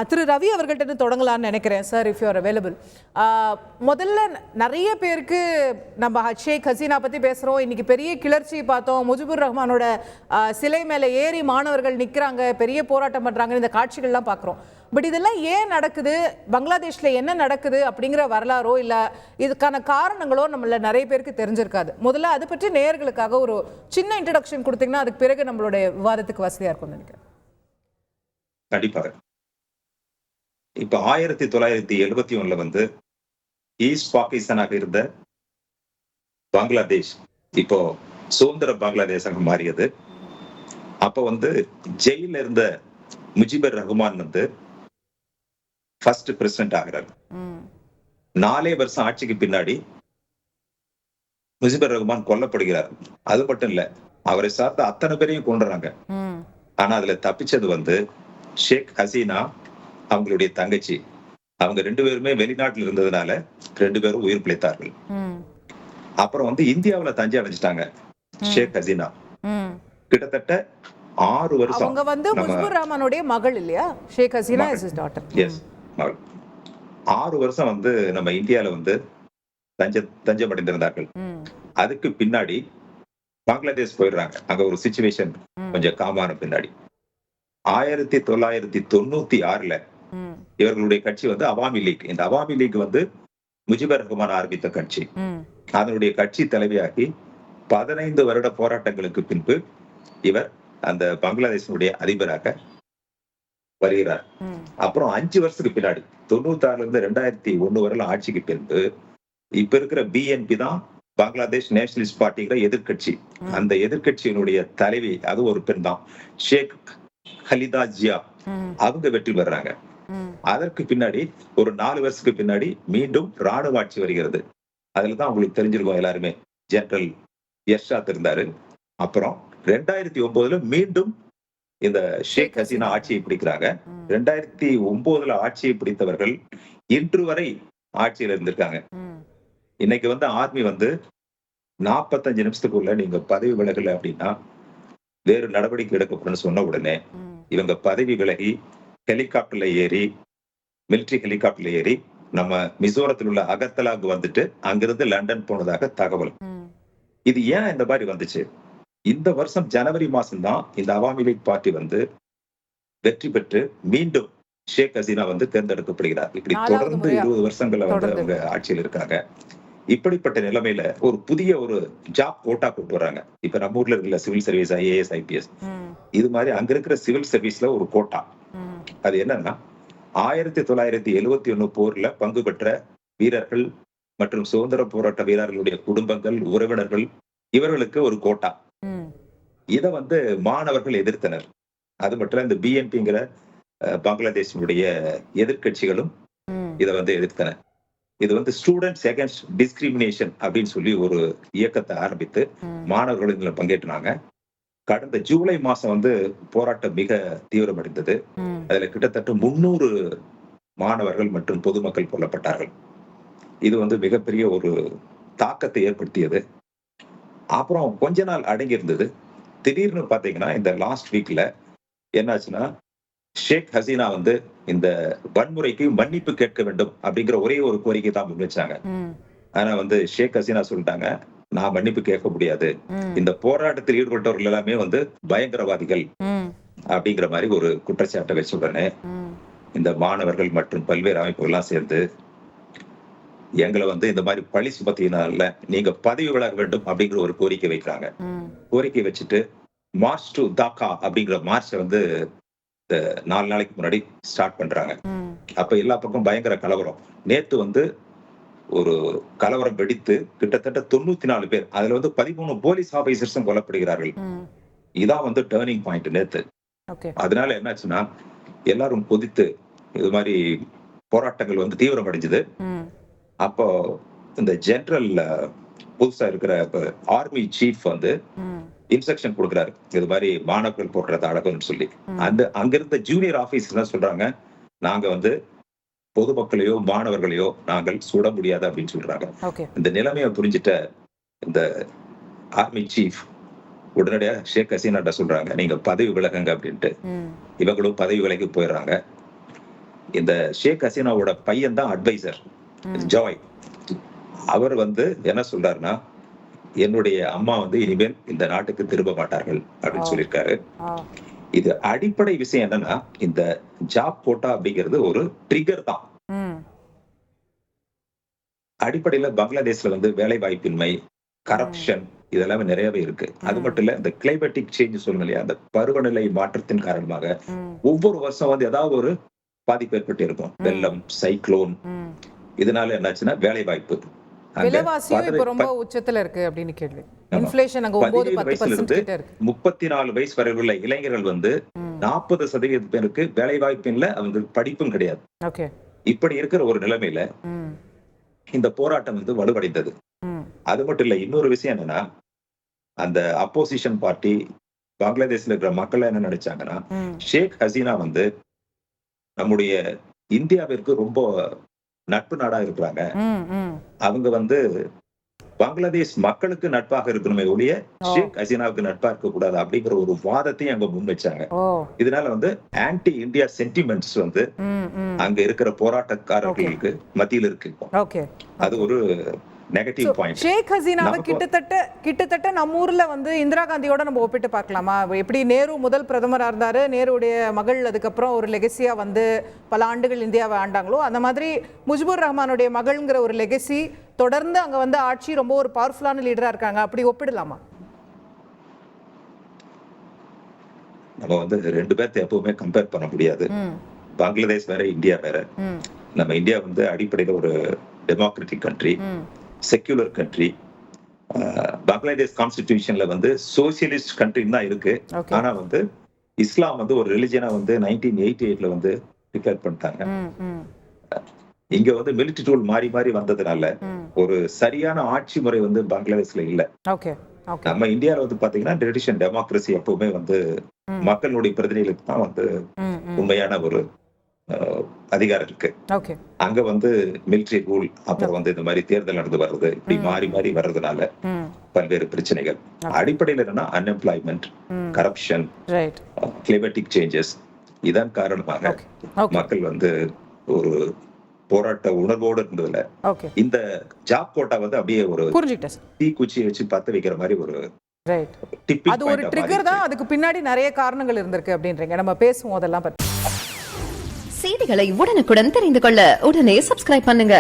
திரு ரவி அவர்கள்ட்ட தொடங்கலாம்னு நினைக்கிறேன் sir, if you are available. முதல்ல நிறைய பேருக்கு நம்ம ஷேக் ஹசீனா பற்றி பேசுகிறோம். இன்னைக்கு பெரிய கிளர்ச்சி பார்த்தோம். முஜிபுர் ரஹ்மானோட சிலை மேலே ஏறி மாணவர்கள் நிற்கிறாங்க, பெரிய போராட்டம் பண்ணுறாங்க, இந்த காட்சிகள்லாம் பார்க்குறோம். பட் இதெல்லாம் ஏன் நடக்குது, பங்களாதேஷில் என்ன நடக்குது அப்படிங்கிற வரலாறோ இல்லை இதுக்கான காரணங்களோ நம்மள நிறைய பேருக்கு தெரிஞ்சிருக்காது. முதல்ல அதை பற்றி நேயர்களுக்காக ஒரு சின்ன இன்ட்ரடக்ஷன் கொடுத்தீங்கன்னா அதுக்கு பிறகு நம்மளுடைய விவாதத்துக்கு வசதியாக இருக்கும்னு நினைக்கிறேன். கண்டிப்பாக. இப்ப 1971 வந்து ஈஸ்ட் பாகிஸ்தானாக இருந்த பங்களாதேஷ் இப்போ சுதந்திர பங்களாதேஷாக மாறியது. அப்ப வந்து ஜெயில இருந்த முஜிபுர் ரஹ்மான் வந்து ஃபர்ஸ்ட் பிரசிடென்ட் ஆகிறார். 4 வருஷம் ஆட்சிக்கு பின்னாடி முஜிபுர் ரஹ்மான் கொல்லப்படுகிறார். அது மட்டும் இல்ல, அவரை சார்ந்த அத்தனை பேரையும் கொண்டுறாங்க. ஆனா அதுல தப்பிச்சது வந்து ஷேக் ஹசீனா, அவங்களுடைய தங்கச்சி. அவங்க 2 பேருமே வெளிநாட்டில் இருந்ததுனால 2 பேரும் உயிர் பிழைத்தார்கள். அப்புறம் வந்து இந்தியாவுல தஞ்சை அடைஞ்சிட்டாங்க ஷேக் ஹசீனா. கிட்டத்தட்ட 6 வருஷம். அவங்க வந்து முஜிபுர் ரஹ்மானுடைய மகள் இல்லையா? Sheikh Hasina is his daughter. Yes, மகள். 6 வருஷம் வந்து நம்ம இந்தியால வந்து தஞ்சம் அடைந்திருந்தார்கள். அதுக்கு பின்னாடி பங்களாதேஷ் போயிடுறாங்க. அங்க ஒரு சிச்சுவேஷன் கொஞ்சம் காமான பின்னாடி 1996 இவர்களுடைய கட்சி வந்து அவாமி லீக். இந்த அவாமி லீக் வந்து முஜிபுர் ரஹ்மான் ஆரம்பித்த கட்சி. அதனுடைய கட்சி தலைவியாகி 15 வருட போராட்டங்களுக்கு பின்பு இவர் அந்த பங்களாதேஷனுடைய அதிபராக வருகிறார். அப்புறம் 5 வருஷத்துக்கு பின்னாடி 96 இருந்து 2001 வரையில ஆட்சிக்கு பின்பு இப்ப இருக்கிற பிஎன்பி தான் பங்களாதேஷ் நேஷனலிஸ்ட் பார்ட்டிங்கிற எதிர்கட்சி. அந்த எதிர்கட்சியினுடைய தலைவி அது ஒரு பெண் தான், ஷேக் ஹலிதா ஜியா. அவங்க வெற்றி பெறாங்க. அதற்கு பின்னாடி ஒரு 4 வருஷத்துக்கு பின்னாடி மீண்டும் ராணுவ ஆட்சி வருகிறது. அதுலதான் உங்களுக்கு தெரிஞ்சிருக்கும் எல்லாருமே, ஜெனரல் எர்ஷாத் இருந்தாரு. அப்புறம் 2009 மீண்டும் இந்த ஷேக் ஹசீனா ஆட்சியை பிடிக்கிறாங்க. 2009 ஆட்சியை பிடித்தவர்கள் இன்று வரை ஆட்சியில் இருந்திருக்காங்க. இன்னைக்கு வந்து ஆர்மி வந்து 45 நிமிஷத்துக்குள்ள நீங்க பதவி விலகல அப்படின்னா வேறு நடவடிக்கை எடுக்கப்படும் சொன்ன உடனே இவங்க பதவி விலகி ஹெலிகாப்டர்ல ஏறி, மிலிட்டரி ஹெலிகாப்டர்ல ஏறி நம்ம மிசோரத்தில் உள்ள அகர்தலாவுக்கு வந்துட்டு அங்கிருந்து லண்டன் போனதாக தகவல். இது ஏன் இந்த மாதிரி வந்துச்சு? இந்த வருஷம் ஜனவரி மாசம் தான் இந்த அவாமி லீக் பார்ட்டி வந்து வெற்றி பெற்று மீண்டும் ஷேக் ஹசீனா வந்து தேர்ந்தெடுக்கப்படுகிறார். இப்படி தொடர்ந்து 20 வருஷங்கள்ல வந்து அவங்க ஆட்சியில் இருக்காங்க. இப்படிப்பட்ட நிலைமையில ஒரு புதிய ஒரு ஜாப் கோட்டா கொண்டு வராங்க. இப்ப நம்ம ஊர்ல இருக்கிற சிவில் சர்வீஸ், ஐஏஎஸ், ஐபிஎஸ், இது மாதிரி அங்க இருக்கிற சிவில் சர்வீஸ்ல ஒரு கோட்டா. அது என்னன்னா 1971 போர்ல பங்கு பெற்ற வீரர்கள் மற்றும் சுதந்திர போராட்ட வீரர்களுடைய குடும்பங்கள், உறவினர்கள், இவர்களுக்கு ஒரு கோட்டா. இத வந்து மாணவர்கள் எதிர்த்தனர். அது மட்டும் இல்ல, இந்த பிஎன்பிங்கிற பங்களாதேஷனுடைய எதிர்கட்சிகளும் இதை வந்து எதிர்த்தன. இது வந்து ஸ்டூடெண்ட்ஸ் அகைன்ஸ்ட் டிஸ்கிரிமினேஷன் அப்படின்னு சொல்லி ஒரு இயக்கத்தை ஆரம்பித்து மாணவர்கள் இதுல பங்கேற்றாங்க. கடந்த ஜூலை மாசம் வந்து போராட்டம் மிக தீவிரமடைந்தது. அதுல கிட்டத்தட்ட 300 மாணவர்கள் மற்றும் பொதுமக்கள் கொல்லப்பட்டார்கள். இது வந்து மிகப்பெரிய ஒரு தாக்கத்தை ஏற்படுத்தியது. அப்புறம் கொஞ்ச நாள் அடங்கி இருந்தது. திடீர்னு பாத்தீங்கன்னா இந்த லாஸ்ட் வீக்ல என்னாச்சுன்னா, ஷேக் ஹசீனா வந்து இந்த வன்முறைக்கு மன்னிப்பு கேட்க வேண்டும் அப்படிங்கிற ஒரே ஒரு கோரிக்கை தான் முன்வச்சாங்க. ஆனா வந்து ஷேக் ஹசீனா சொல்லிட்டாங்க, நான் மன்னிப்பு கேட்க முடியாது, இந்த போராட்டத்தில் ஈடுபட்டவர்கள் எல்லாமே வந்து பயங்கரவாதிகள் அப்படிங்கிற மாதிரி ஒரு குற்றச்சாட்டை வச்ச உடனே இந்த மாணவர்கள் மற்றும் பல்வேறு அமைப்புகள் எல்லாம் சேர்ந்து எங்களை வந்து இந்த மாதிரி பழி சுமத்தினால நீங்க பதவி விலக வேண்டும் அப்படிங்கிற ஒரு கோரிக்கை வைக்கிறாங்க. கோரிக்கை வச்சுட்டு மார்ச் டு தாக்கா அப்படிங்கிற மார்ச்சை வந்து 4 நாளைக்கு முன்னாடி ஸ்டார்ட் பண்றாங்க. அப்ப எல்லா பக்கம் பயங்கர கலவரம். நேத்து வந்து ஒரு கலவரம் வெடித்து கிட்டத்தட்ட 94 பேர், அதுல வந்து 13 போலீஸ் ஆபீசர்ஸும் கொல்லப்படுகிறார்கள். இதான் வந்து டேர்னிங் பாயிண்ட் நேத்து. அதனால என்னாச்சுன்னா எல்லாரும் கொதித்து இது மாதிரி போராட்டங்கள் வந்து தீவிரம் அடைஞ்சது. அப்போ இந்த ஜெனரல் புதுசா இருக்கிற ஆர்மி சீஃப் வந்து இன்ஸ்ட்ரக்ஷன் கொடுக்கிறாரு, இது மாதிரி மாணவர்கள் போடுறது அழகுன்னு சொல்லி. அங்கிருந்த ஜூனியர் ஆபீசர் என்ன சொல்றாங்க, நாங்க வந்து பொதுமக்களையோ மாணவர்களையோ நாங்கள் சுட முடியாது அப்படின்னு சொல்றாங்க. இந்த நிலைமையை புரிஞ்சிட்ட இந்த ஆர்மி சீஃப் உடனடியாக ஷேக் ஹசீனாட்ட சொல்றாங்க, நீங்க பதவி விலகுங்க அப்படின்ட்டு. இவங்களும் பதவி விலகி போயிடுறாங்க. இந்த ஷேக் ஹசீனாவோட பையன் தான் அட்வைசர் ஜாய். அவர் வந்து என்ன சொல்றாருன்னா, என்னுடைய அம்மா வந்து இனிமேல் இந்த நாட்டுக்கு திரும்ப மாட்டார்கள் அப்படின்னு சொல்லியிருக்காரு. இது அடிப்படை விஷயம் என்னன்னா, இந்த ஜாப் கோட்டா அப்படிங்கிறது ஒரு ட்ரிகர் தான். அடிப்படையில பங்களாதேஷ்ல வந்து வேலை வாய்ப்பின்மை, கரப்ஷன் இதெல்லாமே நிறையவே இருக்கு. அது மட்டும் இல்ல, இந்த கிளைமேட்டிக் சேஞ்ச் சொல்லுங்க இல்லையா, அந்த பருவநிலை மாற்றத்தின் காரணமாக ஒவ்வொரு வருஷம் வந்து ஏதாவது ஒரு பாதிப்பு ஏற்பட்டு இருக்கும். வெள்ளம், சைக்ளோன். இதனால என்னாச்சுன்னா வேலை வாய்ப்பு, விலைவாசியும் இப்ப ரொம்ப உச்சத்துல இருக்கு அப்படின்னு கேள்வி. இன்ஃப்ளேஷன் அங்க 9-10% கிட்ட இருக்கு. 34 வயசு வரை உள்ள இளைஞர்கள் வந்து 40% பேருக்கு வேலை வாய்ப்பும் இல்ல, அவங்க படிப்பும் கிடையாது. ஓகே. இப்படி இருக்கிற ஒரு நிலைமையில இந்த போராட்டம் வந்து வலுவடைந்தது. அது மட்டும் இல்ல, இன்னொரு விஷயம் என்னன்னா, அந்த அப்போசிஷன் பார்ட்டி பங்களாதேஷ்ல இருக்கிற மக்கள் என்ன நினைச்சாங்கன்னா, ஷேக் ஹசீனா வந்து நம்முடைய இந்தியாவிற்கு ரொம்ப நட்பு நாடா இருக்கிறாங்க. அவங்க வந்து பங்களாதேஷ் மக்களுக்கு நட்பாக இருக்கணுமே ஒழிய ஷேக் ஹசீனாவுக்கு நட்பா இருக்க கூடாது அப்படிங்கிற ஒரு வாதத்தையும் அங்க முன் வச்சாங்க. இதனால வந்து ஆன்டி இந்தியா சென்டிமெண்ட்ஸ் வந்து அங்க இருக்கிற போராட்டக்காரர்களுக்கு மத்தியில் இருக்கு. அது ஒரு நெகட்டிவ் பாயிண்ட். ஷேக் ஹசீனாவை கிட்டத்தட்ட நம்ம ஊர்ல வந்து இந்திரா காந்தியோட நம்ம ஒப்பிட்டு பார்க்கலாமா? எப்படி நேரு முதல் பிரதமரா இருந்தாரு, நேருடைய மகள் அதுக்கப்புறம் ஒரு லெகசியா வந்து பல ஆண்டுகள் இந்தியாவை ஆண்டாங்களோ, அந்த மாதிரி முஜிபுர் ரஹ்மானுடைய மகள்ங்கிற ஒரு லெகசி தொடர்ந்து அங்க வந்து ஆட்சி ரொம்ப ஒரு பவர்ஃபுல்லான லீடரா இருக்காங்க. அப்படி ஒப்பிடலாமா? நம்ம வந்து ரெண்டு பேர்த்த எப்பவுமே கம்பேர் பண்ண முடியாது. பங்களாதேஷ் வேற, இந்தியா வேற. நம்ம இந்தியா வந்து அடிப்படையில ஒரு democratic country, secular country. Bangladesh கான்ஸ்டிடியூஷன்ல வந்து சோசியலிஸ்ட் கண்ட்ரின்னு தான் இருக்கு. ஆனா வந்து இஸ்லாம் வந்து ஒரு ரிலிஜியனா வந்து 1988ல வந்து டிக்ளேர் பண்ணிட்டாங்க. இங்க வந்து மிலிட்டரி ரூல் மாறி மாறி வந்ததுனால ஒரு சரியான ஆட்சி முறை வந்து பங்களாதேஷ்ல இல்ல. நம்ம இந்தியால வந்து பாத்தீங்கன்னா ட்ரெடிஷன் டெமோக்ரஸி எப்பவுமே வந்து மக்களுடைய பிரதிநிதிகளுக்கு தான் வந்து உண்மையான ஒரு அதிகாரம் இருக்கு. அங்க வந்து மிலிட்டரி ரூல், அப்புறம் வந்து இந்த மாதிரி தேர்தல் நடந்து வர்றது, இப்படி மாறி மாறி வர்றதுனால பல்வேறு பிரச்சனைகள். அடிப்படையில் என்னன்னா அன்எம்ப்ளாய்மெண்ட், கரப்ஷன், கிளைமேட்டிக் சேஞ்சஸ். இதன் காரணமாக மக்கள் வந்து ஒரு போராட்ட உணர்வோடு இருந்ததுல இந்த ஜாப் கோட்டா வந்து அப்படியே ஒரு தீக்குச்சியை வச்சு பத்த வைக்கிற மாதிரி ஒரு அது ஒரு ட்ரிகர் தான். அதுக்கு பின்னாடி நிறைய காரணங்கள் இருந்திருக்கு அப்படின்றீங்க. நம்ம பேசுவோம் அதெல்லாம் பத்தி. செய்திகளை உடனுக்குடன் தெரிந்து கொள்ள உடனே சப்ஸ்கிரைப் பண்ணுங்க.